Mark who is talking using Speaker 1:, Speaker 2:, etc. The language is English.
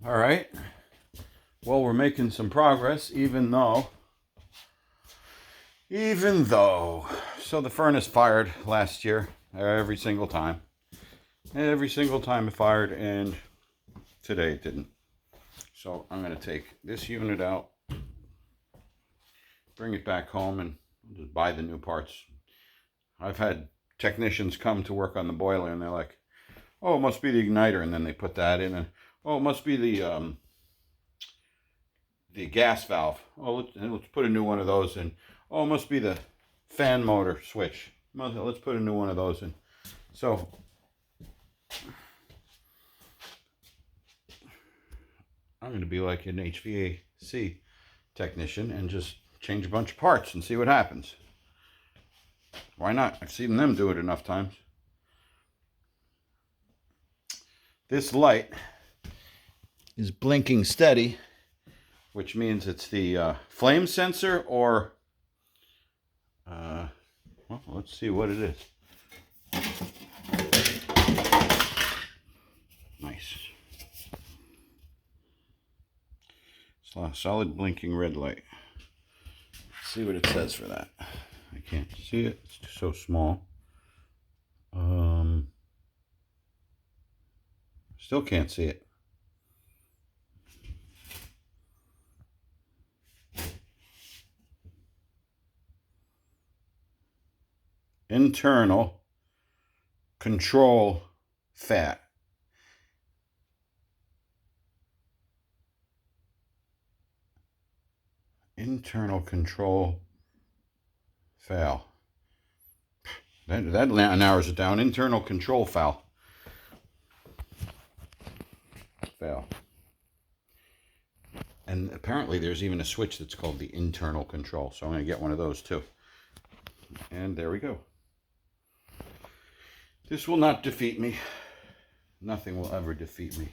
Speaker 1: All right. Well, we're making some progress, even though. So the furnace fired last year every single time. Every single time it fired, and today it didn't. So I'm going to take this unit out, bring it back home, and just buy the new parts. I've had technicians come to work on the boiler, and they're like, oh, it must be the igniter, and then they put that in, and oh, it must be the gas valve. Oh, let's put a new one of those in. Oh, it must be the fan motor switch. Let's put a new one of those in. So I'm going to be like an HVAC technician and just change a bunch of parts and see what happens. Why not? I've seen them do it enough times. This light is blinking steady, which means it's the flame sensor, or well, let's see what it is. Nice. It's a solid blinking red light. Let's see what it says for that. I can't see it. It's so small. Still can't see it. Internal control fat. Internal control FAL. That narrows it down. Internal control FAL. FAL. And apparently there's even a switch that's called the internal control. So I'm going to get one of those too. And there we go. This will not defeat me. Nothing will ever defeat me.